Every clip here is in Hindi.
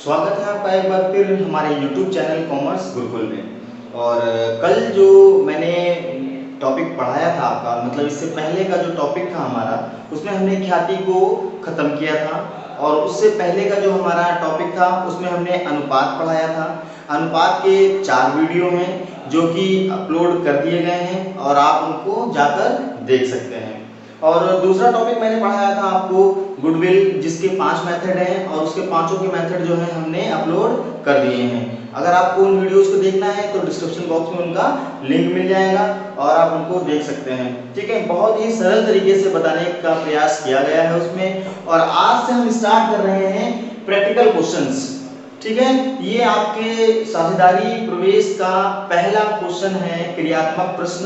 स्वागत है आपका एक बार फिर हमारे YouTube चैनल कॉमर्स गुरुकुल में। और कल जो मैंने टॉपिक पढ़ाया था आपका, मतलब इससे पहले का जो टॉपिक था हमारा, उसमें हमने ख्याति को ख़त्म किया था। और उससे पहले का जो हमारा टॉपिक था उसमें हमने अनुपात पढ़ाया था। अनुपात के 4 वीडियो हैं जो कि अपलोड कर दिए गए हैं और आप उनको जाकर देख सकते हैं। और दूसरा टॉपिक मैंने पढ़ाया था आपको गुडविल, जिसके 5 मेथड हैं और उसके पांचों के मेथड जो है हमने अपलोड कर दिए हैं। अगर आपको उन वीडियोस को देखना है तो डिस्क्रिप्शन बॉक्स में उनका लिंक मिल जाएगा और आप उनको देख सकते हैं। ठीक है, बहुत ही सरल तरीके से बताने का प्रयास किया गया है उसमें। और आज से हम स्टार्ट कर रहे हैं प्रैक्टिकल क्वेश्चंस। ठीक है, ये आपके साझेदारी प्रवेश का पहला क्वेश्चन है, क्रियात्मक प्रश्न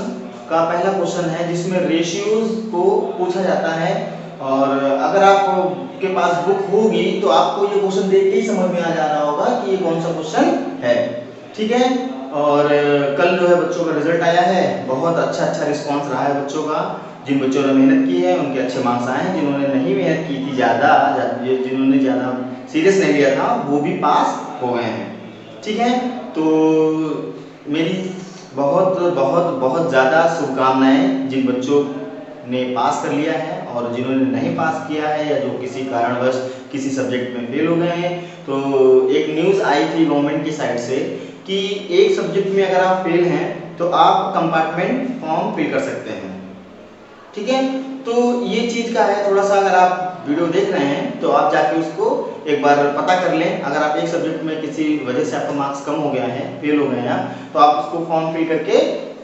का पहला क्वेश्चन है जिसमें रेशियोज को पूछा जाता है। और अगर आपके पास बुक होगी तो आपको ये क्वेश्चन देख के ही समझ में आ जा रहा होगा कि ये कौन सा क्वेश्चन है। ठीक है, और कल जो है बच्चों का रिजल्ट आया है, बहुत अच्छा रिस्पांस रहा है बच्चों का। जिन बच्चों ने मेहनत की है उनके अच्छे मार्क्स आए हैं, जिन्होंने नहीं मेहनत की थी जिन्होंने ज़्यादा सीरियस नहीं लिया था वो भी पास हो गए हैं। ठीक है, तो मेरी बहुत बहुत बहुत ज़्यादा शुभकामनाएं जिन बच्चों ने पास कर लिया है और जिन्होंने नहीं पास किया है या जो किसी कारणवश किसी सब्जेक्ट में फेल हो गए हैं। तो एक न्यूज़ आई थी गवर्नमेंट की साइड से कि एक सब्जेक्ट में अगर आप फेल हैं तो आप कंपार्टमेंट फॉर्म फिल कर सकते हैं। ठीक है, तो ये चीज़ का है, थोड़ा सा अगर आप वीडियो देख रहे हैं तो आप जाके उसको एक बार पता कर लें। अगर आप एक सब्जेक्ट में किसी वजह से आपका मार्क्स कम हो गया है, फेल हो गए हैं, तो आप उसको फॉर्म फिल करके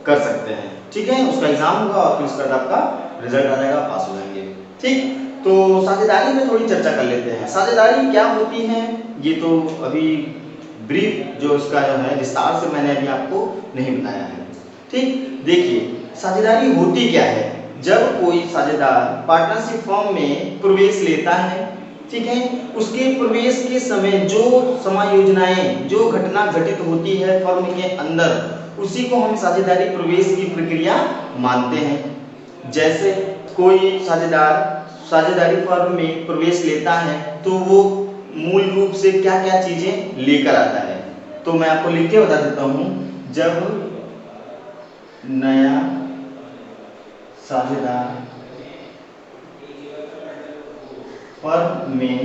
कर सकते हैं। ठीक है, उसका एग्जाम होगा और फिर उसके बाद आपका रिजल्ट आ जाएगा, पास हो जाएंगे। ठीक, तो साझेदारी में थोड़ी चर्चा कर लेते हैं। साझेदारी क्या होती है ये तो अभी ब्रीफ जो इसका जो है विस्तार से मैंने अभी आपको नहीं बताया है। ठीक, देखिए साझेदारी होती क्या है। जब कोई साझेदार पार्टनरशिप फर्म में प्रवेश लेता है, ठीक है, उसके प्रवेश के समय जो समायोजनाएं, जो घटना घटित होती है फर्म के अंदर, उसी को हम साझेदारी प्रवेश की प्रक्रिया मानते हैं। जैसे कोई साझेदार साझेदारी फर्म में प्रवेश लेता है तो वो मूल रूप से क्या क्या चीजें लेकर आता है, तो मैं आपको लिख के बता देता हूं। जब नया साझेदार फर्म में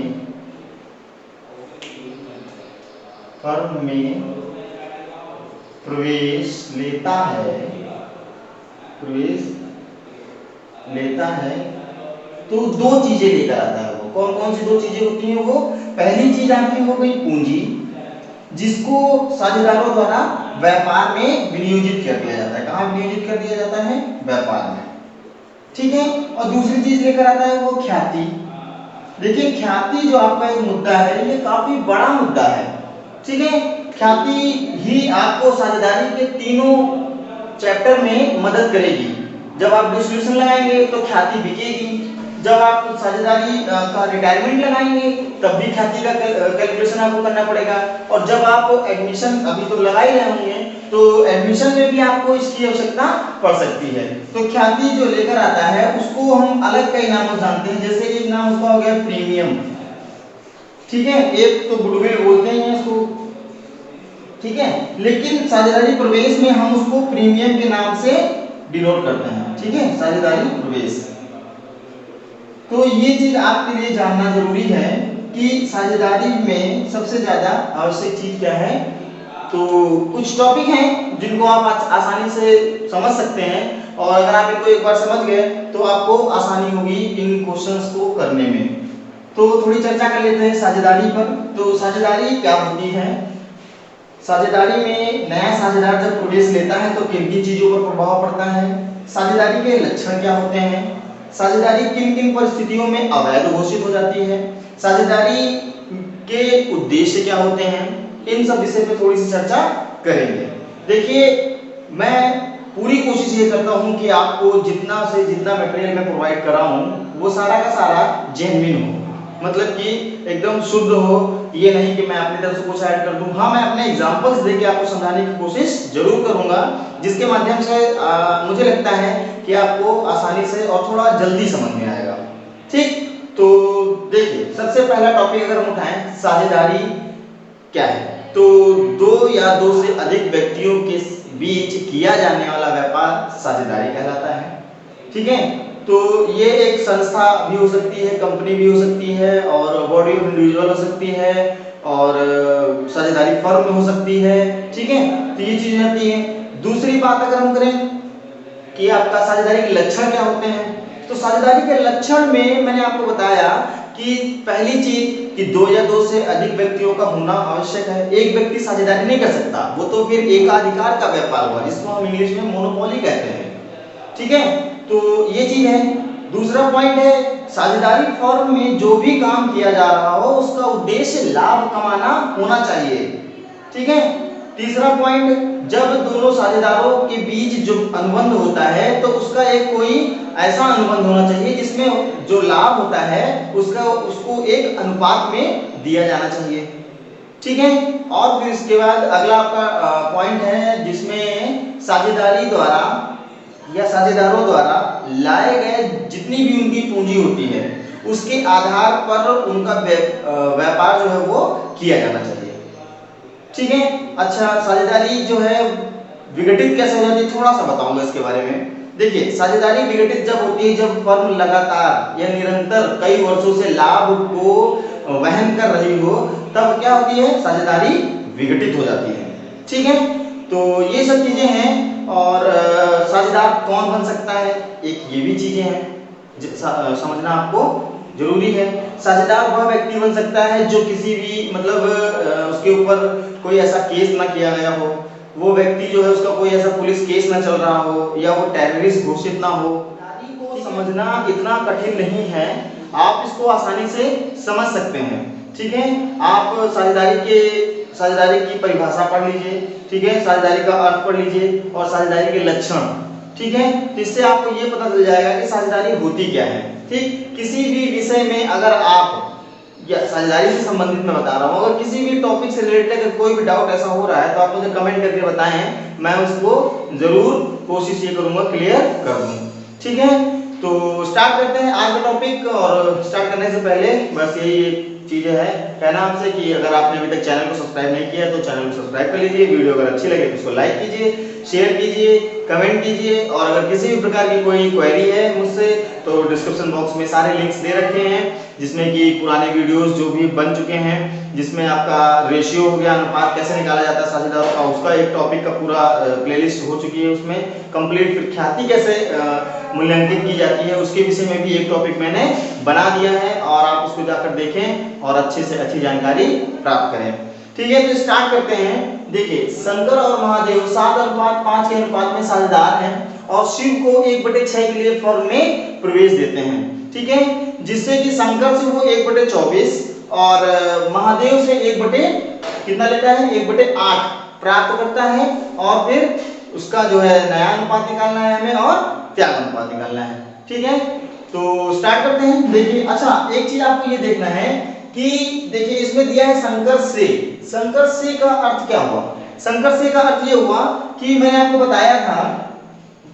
प्रवेश लेता है तो दो चीजें लेकर आता है। वो कौन कौन सी दो चीजें होती हैं? वो पहली चीज आपकी हो गई पूंजी, जिसको साझेदारों द्वारा व्यापार में विनियोजित कर दिया जाता है। कहाँ विनियोजित कर दिया जाता है? व्यापार में। ठीक है, और दूसरी चीज लेकर आता है वो ख्याति। देखिए ख्याति जो आपका एक मुद्दा है, ये काफी बड़ा मुद्दा है। ठीक है, ख्याति ही आपको साझेदारी के तीनों चैप्टर में मदद करेगी। जब आप डिस्ट्रीब्यूशन लगाएंगे तो ख्याति बिकेगी, जब आप साझेदारी का रिटायरमेंट लगाएंगे तब भी ख्याति का कैलकुलेशन आपको करना पड़ेगा, और जब आप एडमिशन अभी तो लगा ही रहे होंगे तो एडमिशन में भी आपको इसकी आवश्यकता पड़ सकती है। तो ख्याति जो लेकर आता है उसको हम अलग कई नामों जानते हैं। जैसे एक नाम उसका हो गया प्रीमियम, ठीक है, एक तो गुडविल बोलते हैं इसको, ठीक है, लेकिन साझेदारी प्रवेश में हम उसको प्रीमियम के नाम से डिनोट करते हैं। ठीक है, साझेदारी प्रवेश। तो ये चीज आपके लिए जानना जरूरी है कि साझेदारी में सबसे ज्यादा आवश्यक चीज क्या है। तो कुछ टॉपिक हैं जिनको आप आसानी से समझ सकते हैं, और अगर आप इनको एक बार समझ गए तो आपको आसानी होगी इन क्वेश्चंस को करने में। तो थोड़ी चर्चा कर लेते हैं साझेदारी पर। तो साझेदारी क्या होती है? साझेदारी में नया साझेदार जब प्रवेश लेता है तो किन किन चीजों पर प्रभाव पड़ता है, साझेदारी के लक्षण क्या होते हैं, साझेदारी किन किन परिस्थितियों में अवैध घोषित हो जाती है, साझेदारी के उद्देश्य क्या होते हैं, इन सब विषय पे थोड़ी सी चर्चा करेंगे। देखिए मैं पूरी कोशिश ये करता हूं कि आपको जितना से जितना मटेरियल मैं प्रोवाइड कर रहा हूं वो सारा का सारा जेन्युइन हो, मतलब कि एकदम शुद्ध हो। ये नहीं कि मैं अपनी तरफ से कुछ ऐड कर दूं। हाँ, मैं अपने एग्जांपल्स देके आपको समझाने की कोशिश जरूर करूंगा, जिसके माध्यम से मुझे लगता है कि आपको आसानी से और थोड़ा जल्दी समझ में आएगा। ठीक, तो देखिए सबसे पहला टॉपिक अगर हम उठाएं साझेदारी क्या है? तो दो या दो से अधिक व्यक्तियों के बीच किया जाने वाला व्यापार साझेदारी कहलाता है। ठीक है, तो ये एक संस्था भी हो सकती है, कंपनी भी हो सकती है, और बॉडी ऑफ इंडिविजुअल हो सकती है, और साझेदारी फर्म हो सकती है। ठीक है, तो ये चीजें आती है। दूसरी बात अगर हम करें कि आपका साझेदारी के लक्षण क्या होते हैं, तो साझेदारी के लक्षण में मैंने आपको बताया कि पहली चीज कि दो या दो से अधिक व्यक्तियों का होना आवश्यक है। एक व्यक्ति साझेदारी नहीं कर सकता, वो तो फिर एकाधिकार का व्यापार हुआ, जिसको हम इंग्लिश में मोनोपोली कहते हैं। ठीक है, तो ये चीज है। दूसरा पॉइंट है, साझेदारी फर्म में जो भी काम किया जा रहा हो उसका उद्देश्य लाभ कमाना होना चाहिए। ठीक है, तीसरा पॉइंट, जब दोनों साझेदारों के बीच जो अनुबंध होता है तो उसका एक कोई ऐसा अनुबंध होना चाहिए जिसमें जो लाभ होता है उसको एक अनुपात में दिया जाना चाहिए। ठीक है, और फिर इसके बाद अगला आपका पॉइंट है जिसमें साझेदारी द्वारा या साझेदारों द्वारा लाए गए जितनी भी उनकी पूंजी होती है उसके आधार पर उनका व्यापार जो है वो किया जाना चाहिए। ठीक है, अच्छा, साझेदारी जो है विघटित कैसे हो जाती है थोड़ा सा बताऊंगा इसके बारे में। देखिए, साझेदारी विघटित जब होती है जब फर्म लगातार या निरंतर कई वर्षों से लाभ को वहन कर रही हो, तब क्या होती है, साझेदारी विघटित हो जाती है। ठीक है, तो ये सब चीजें हैं। और साझेदार कौन बन सकता है, एक ये भी चीजें हैं समझना आपको जरूरी है। साझेदार वह व्यक्ति बन सकता है जो किसी भी मतलब उसके ऊपर कोई ऐसा केस ना किया गया हो, वो व्यक्ति जो है उसका कोई ऐसा पुलिस केस ना चल रहा हो, या वो टेररिस्ट घोषित ना हो। साझेदारी को समझना इतना कठिन नहीं है, आप इसको आसानी से समझ सकते हैं। ठीक है, आप साझेदारी की परिभाषा पढ़ लीजिए। ठीक है, साझेदारी का अर्थ पढ़ लीजिए और साझेदारी के लक्षण। ठीक है, तो इससे आपको ये पता चल जाएगा कि साझेदारी होती क्या है। ठीक, किसी भी विषय में अगर आप या साझेदारी से संबंधित मैं बता रहा हूँ, अगर किसी भी टॉपिक से रिलेटेड अगर कोई भी डाउट ऐसा हो रहा है तो आप मुझे कमेंट करके बताएं, मैं उसको जरूर कोशिश ये करूंगा क्लियर कर दूं। ठीक है, तो स्टार्ट करते हैं आज का टॉपिक। और स्टार्ट करने से पहले बस यही चीजें है कहना आपसे कि अगर आपने अभी तक चैनल को सब्सक्राइब नहीं किया तो चैनल को सब्सक्राइब कर लीजिए। वीडियो अगर अच्छी लगे तो उसको लाइक कीजिए, शेयर कीजिए, कमेंट कीजिए। और अगर किसी भी प्रकार की कोई क्वेरी है मुझसे तो डिस्क्रिप्शन बॉक्स में सारे लिंक्स दे रखे हैं, जिसमें कि पुराने वीडियोस जो भी बन चुके हैं, जिसमें आपका रेशियो हो गया, अनुपात कैसे निकाला जाता है साझेदारों का, उसका एक टॉपिक का पूरा प्लेलिस्ट हो चुकी है उसमें कंप्लीट। फिर ख्याति कैसे मूल्यांकित की जाती है उसके विषय में भी एक टॉपिक मैंने बना दिया है, और आप उसको जाकर देखें और अच्छे से अच्छी जानकारी प्राप्त करें। ठीक है, तो स्टार्ट करते हैं। देखिए, शंकर और महादेव 7:5 के अनुपात में साझेदार हैं और शिव को 1/6 के लिए फर्म में प्रवेश देते हैं। ठीक है, जिससे कि शंकर से वो 1/24 और महादेव से 1 कितना लेता है, 1/8 प्राप्त करता है। और फिर उसका जो है नया अनुपात निकालना है हमें और त्याग अनुपात निकालना है। ठीक है, तो स्टार्ट करते हैं। देखिए, अच्छा, एक चीज आपको ये देखना है कि देखिए इसमें दिया है शंकर से। शंकर से का अर्थ क्या हुआ? शंकर से का अर्थ ये हुआ कि मैंने आपको बताया था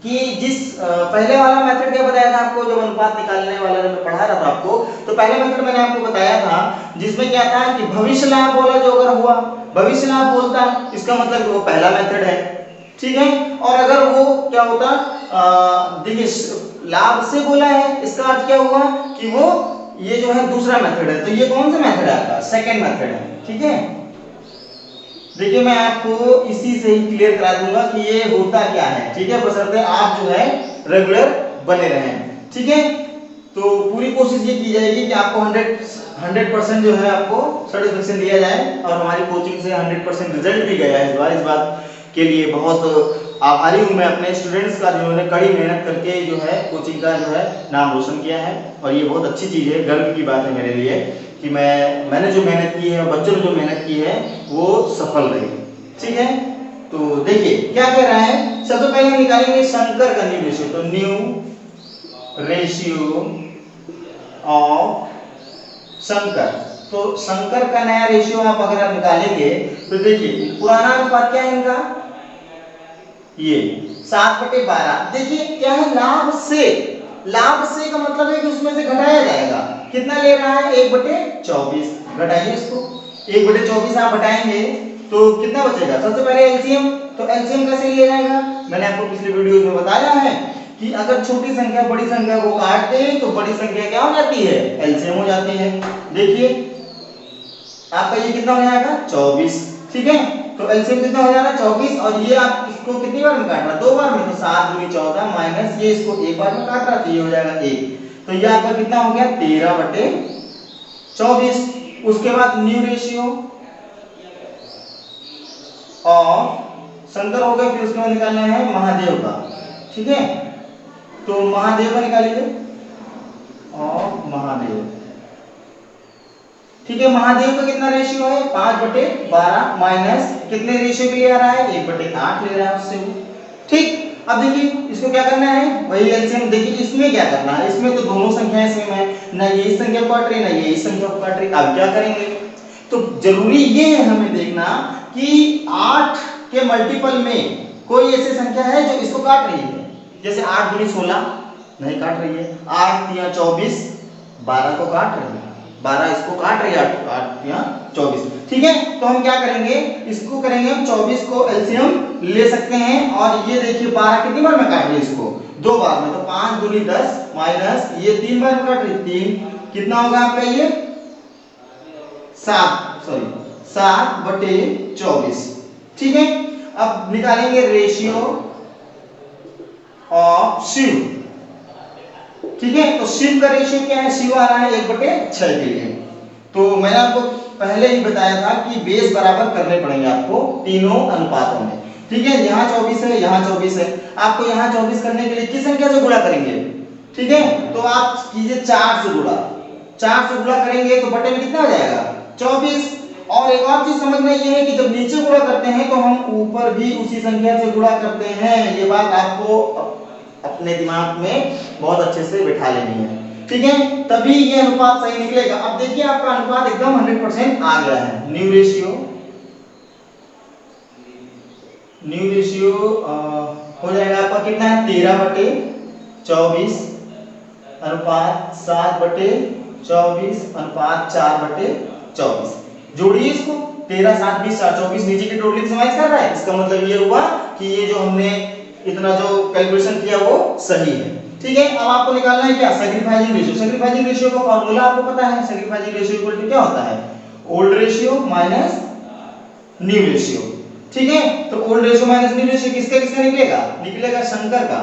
कि जिस पहले वाला मेथड क्या बताया था आपको, जब अनुपात निकालने वाला जब पढ़ा रहा था आपको, तो पहले मेथड मैंने आपको बताया था जिसमें क्या था कि भविष्य लाभ बोला जो अगर हुआ, भविष्य लाभ बोलता इसका मतलब वो पहला मेथड है। ठीक है, और अगर वो क्या होता, देखिए लाभ से बोला है, इसका अर्थ क्या हुआ कि वो ये जो है दूसरा मेथड है। तो ये कौन सा मेथड है आपका? सेकंड मेथड है। ठीक है, देखिए मैं आपको इसी से ही क्लियर करा दूंगा कि ये होता क्या है। ठीक है, बशर्ते आप जो है रेगुलर बने रहें। ठीक है, तो पूरी कोशिश ये की जाएगी कि आपको 100% जो है आपको सर्टिफिकेशन दिया जाए, और हमारी कोचिंग से 100% रिजल्ट भी गया है इस बार। इस बात के लिए बहुत आभारी हूं मैं अपने स्टूडेंट्स का, जिन्होंने कड़ी मेहनत करके जो है कोचिंग का जो है नाम रोशन किया है। और ये बहुत अच्छी चीज़ है, गर्व की बात है मेरे लिए कि मैंने जो मेहनत की है, बच्चों ने जो मेहनत की है वो सफल रही। ठीक है, तो देखिए क्या कह रहा है, सबसे पहले निकालेंगे शंकर का न्यू रेशियो। तो न्यू रेशियो ऑफ शंकर, तो शंकर का नया रेशियो अगर आप निकालेंगे तो देखिए पुराना अनुपात क्या है इनका, ये 7/12। देखिए क्या है, लाभ से, लाभ से का मतलब है कि उसमें से घटाया जाएगा। कितना ले रहा है, 1/24, घटाइए इसको। 1/24 आप हटाएंगे तो कितना बचेगा? सबसे पहले एलसीएम, तो एलसीएम कैसे लिया जाएगा? मैंने आपको पिछले वीडियोस में बताया है कि अगर छोटी संख्या बड़ी संख्या को काट दे तो बड़ी संख्या क्या हो जाती है? एलसीएम हो जाती है। देखिए आपका ये कितना हो जाएगा? 24, ठीक है। तो एलसीएम कितना हो जाएगा? 24, और ये आप इसको कितनी बार में काट रहा? 2 बार में, तो 7 दूनी 14 माइनस ये इसको एक बार में काट रहा, तो ये हो जाएगा 1। तो ये आपका कितना हो गया? 13/24। उसके बाद न्यू रेशियो और शंकर हो गए, फिर उसके बाद निकालना है महादेव का, ठीक है। तो महादेव का निकालिए और महादेव, ठीक है। महादेव का कितना रेशियो है? 5/12 माइनस कितने रेशियो के लिए आ रहा है? 1/8 ले रहा है उससे, ठीक। अब देखिए इसको क्या करना है? वही एलसीएम। देखिए इसमें क्या करना है? इसमें तो दोनों संख्याएं सेम है, ना ये इस संख्या को काट रही, ना ये इस संख्या को काट रही। अब क्या करेंगे? तो जरूरी ये है हमें देखना कि 8 के मल्टीपल में कोई ऐसी संख्या है जो इसको काट रही है। जैसे 8 दूनी 16 नहीं काट रही है, 8 तिया 24 12 को काट रही है, 12 इसको काट रही है, 8 तिया 24, ठीक है। तो हम क्या करेंगे? इसको करेंगे हम 24 को एलसीएम ले सकते हैं, और ये देखिए 12 कितनी बार में काट रही है? इसको 2 बार में, तो 5 दूनी 10 माइनस ये 3 बार में काट रही है, 3 कितना होगा आपका? ये 7/24, ठीक है। अब निकालेंगे रेशियो ऑफ शिव, ठीक है। तो शिव का रेशियो क्या है? शिव आ रहा है 1/6 के लिए। तो मैंने आपको पहले ही बताया था कि बेस बराबर करने पड़ेंगे आपको तीनों अनुपातों में, ठीक है। यहाँ 24 है, यहाँ 24 है, आपको यहाँ 24 करने के लिए किस संख्या से गुणा करेंगे? ठीक है, तो आप कीजिए 4 से गुणा, 4 से गुणा करेंगे तो बटे में कितना आ जाएगा? 24। और एक और चीज समझना ये है कि जब नीचे गुणा करते हैं तो हम ऊपर भी उसी संख्या से गुणा करते हैं। ये बात आपको अपने दिमाग में बहुत अच्छे से बिठा लेनी है, ठीक है, तभी ये अनुपात सही निकलेगा। अब देखिए आपका अनुपात एकदम 100% आ गया है। न्यू रेशियो हो जाएगा आपका कितना है? 13/24 अनुपात 7/24 अनुपात 4/24। जोड़िए इसको, 13 7 20 4 24 नीचे की टोटलिंग समाइज कर रहा है। इसका मतलब ये हुआ कि ये जो हमने इतना जो कैलकुलेशन किया वो सही है, ठीक है। अब आपको निकालना है क्या? Sacrificing ratio. सैक्रिफाइसिंग रेशियो का फार्मूला आपको पता है। सैक्रिफाइसिंग रेशियो इक्वल टू क्या होता है? Old ratio minus new ratio, ठीक है। तो old ratio minus new ratio किसका किसका निकलेगा? निकलेगा शंकर का।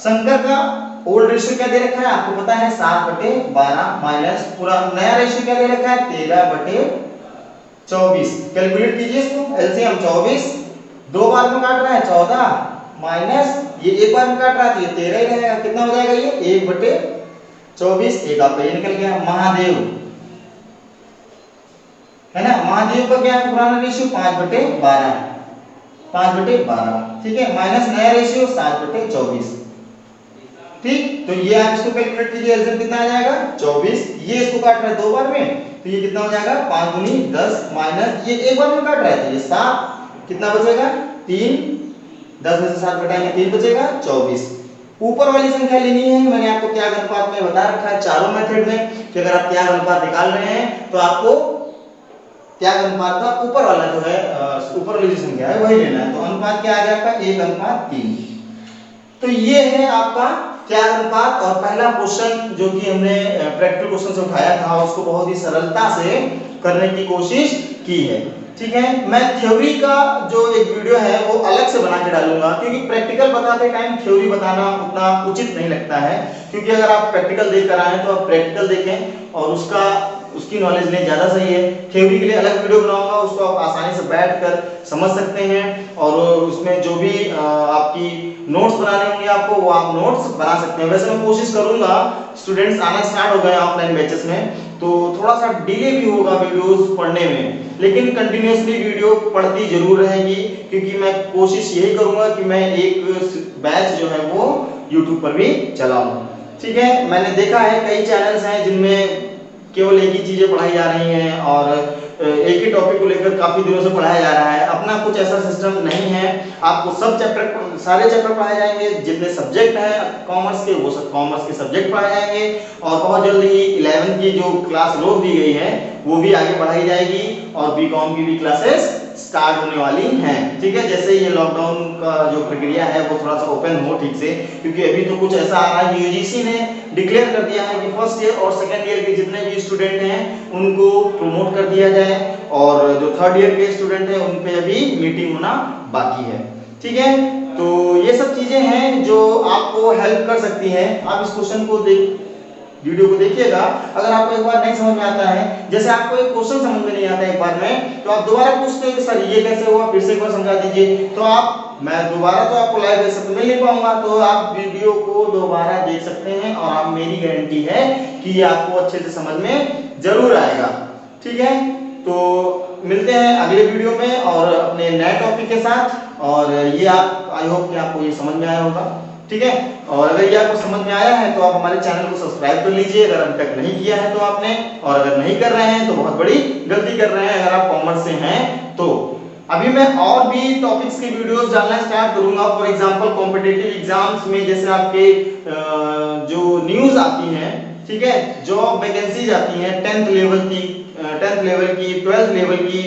शंकर का ओल्ड रेशियो क्या दे रखा है आपको पता है? 7/12 माइनस पूरा नया रेशियो क्या दे रखा है? 13/24। कैलकुलेट कीजिए इसको, एलसीएम 24 2 बार में काट रहा है 14 माइनस ये एक बार में काट रहा है तो ये 13 ही रहेगा। कितना हो जाएगा? ये 1/24। एक आपका ये निकल गया। महादेव है ना, महादेव का क्या है पुराना रेशियो? 5/12, 5/12, ठीक है, माइनस नया रेशियो 7/24, ठीक। तो ये आप इसको कैलकुलेट कीजिए, एलसीएम कितना आ जाएगा? 24। ये इसको काट रहा है 2 बार में तो ये कितना हो जाएगा? 5 दूनी 10 माइनस ये एक बार में काट रहा है तो ये 7, कितना बचेगा? 3, 10 में से 7 घटाएंगे 3 बचेगा 24। ऊपर वाली संख्या लेनी है। मैंने आपको त्याग अनुपात में बता रखा है चारों मेथड में कि अगर आप त्याग अनुपात निकाल रहे हैं तो आपको त्याग अनुपात का ऊपर वाला जो है ऊपर वाली जो संख्या है वही लेना है। तो अनुपात क्या आ गया आपका? 1/3। तो ये है आपका त्याग अनुपात। और पहला क्वेश्चन जो कि हमने प्रैक्टिकल क्वेश्चन से उठाया था उसको बहुत ही सरलता से करने की कोशिश की है, ठीक है। मैं थ्योरी का जो एक वीडियो है वो अलग से बना के डालूंगा क्योंकि प्रैक्टिकल बताते टाइम थ्योरी बताना उतना उचित नहीं लगता है। क्योंकि अगर आप प्रैक्टिकल देख कर आए तो आप प्रैक्टिकल देखें और उसकी नॉलेज लें, ज़्यादा सही है। थ्योरी के लिए अलग वीडियो बनाऊंगा, उसको आप आसानी से बैठकर समझ सकते हैं और उसमें जो भी आपकी नोट्स बनाने होंगे आपको वो आप नोट्स बना सकते हैं। वैसे मैं कोशिश करूंगा, स्टूडेंट्स आना स्टार्ट हो गए ऑफलाइन बैचेस में तो थोड़ा सा डिले भी होगा वीडियोस पढ़ने में, लेकिन कंटिन्यूअसली वीडियो पढ़ती जरूर रहेगी क्योंकि मैं कोशिश यही करूंगा कि मैं एक बैच जो है वो YouTube पर भी चलाऊं, ठीक है। मैंने देखा है कई चैनल्स हैं जिनमें केवल एक ही चीजें पढ़ाई जा रही हैं और एक ही टॉपिक को लेकर काफी दिनों से पढ़ाया जा रहा है। अपना कुछ ऐसा सिस्टम नहीं है। आपको सब चैप्टर सारे चैप्टर पढ़ाए जाएंगे, जितने सब्जेक्ट हैं कॉमर्स के वो सब कॉमर्स के सब्जेक्ट पढ़ाए जाएंगे और बहुत जल्दी ही 11th की जो क्लास रोक दी गई है वो भी आगे बढ़ाई जाएगी और बीकॉम की भी क्लासेस स्टार्ट होने वाली हैं। ठीक है, जैसे ये लॉकडाउन का जो प्रक्रिया है वो थोड़ा सा ओपन हो ठीक से, क्योंकि अभी तो कुछ ऐसा आ रहा है, यूजीसी ने डिक्लेयर कर दिया है कि फर्स्ट ईयर और सेकंड ईयर के जितने भी स्टूडेंट हैं उनको प्रमोट कर दिया जाए, और जो थर्ड ईयर के स्टूडेंट हैं उन पे अभी मीटिंग होना बाकी है। ठीक है, तो ये सब चीजें हैं जो आपको हेल्प कर सकती हैं। आप इस क्वेश्चन को वीडियो को देखिएगा, अगर आपको एक बार नहीं समझ में आता है, जैसे आपको एक क्वेश्चन समझ में नहीं आता है एक बार में, तो आप दोबारा पूछते हैं कि सर ये कैसे हुआ, फिर से एक बार समझा दीजिए, तो मैं दोबारा तो आपको लाइव ऐसे तो नहीं ले पाऊंगा, तो आप वीडियो को दोबारा देख सकते हैं और आप, मेरी गारंटी है कि आपको अच्छे से समझ में जरूर आएगा। ठीक है, तो मिलते हैं अगले वीडियो में और अपने नए टॉपिक के साथ, और ये आप, आई होप कि आपको ये समझ में आया होगा। ठीक है, और अगर ये आपको समझ में आया है तो आप हमारे चैनल को सब्सक्राइब कर लीजिए अगर अभी तक नहीं किया है तो आपने, और अगर नहीं कर रहे हैं तो बहुत बड़ी गलती कर रहे हैं अगर आप कॉमर्स से हैं तो। अभी मैं और भी टॉपिक्स की वीडियोस डालना स्टार्ट करूंगा, फॉर एग्जांपल कॉम्पिटिटिव एग्जाम्स में जैसे आपके जो न्यूज आती हैं, ठीक है, जॉब वैकेंसीज आती हैं 10th लेवल की, 12th लेवल की,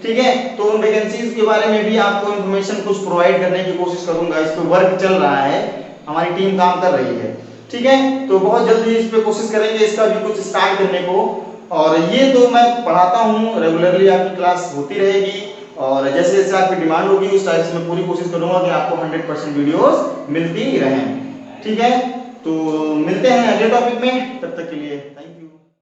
ठीक है, तो उन वैकेंसीज के बारे में भी आपको इंफॉर्मेशन कुछ प्रोवाइड करने की कोशिश करूंगा। इस पे वर्क चल रहा है, हमारी टीम काम कर रही है। ठीक है, तो बहुत जल्दी इस पे कोशिश करेंगे इसका भी कुछ स्टार्ट करने को, और ये तो मैं पढ़ाता हूँ, रेगुलरली आपकी क्लास होती रहेगी, और जैसे जैसे आपकी डिमांड होगी उस टाइप से मैं पूरी कोशिश करूंगा कि आपको 100% वीडियोस मिलती रहें। ठीक है, तो मिलते हैं अगले टॉपिक में, तब तक के लिए थैंक यू।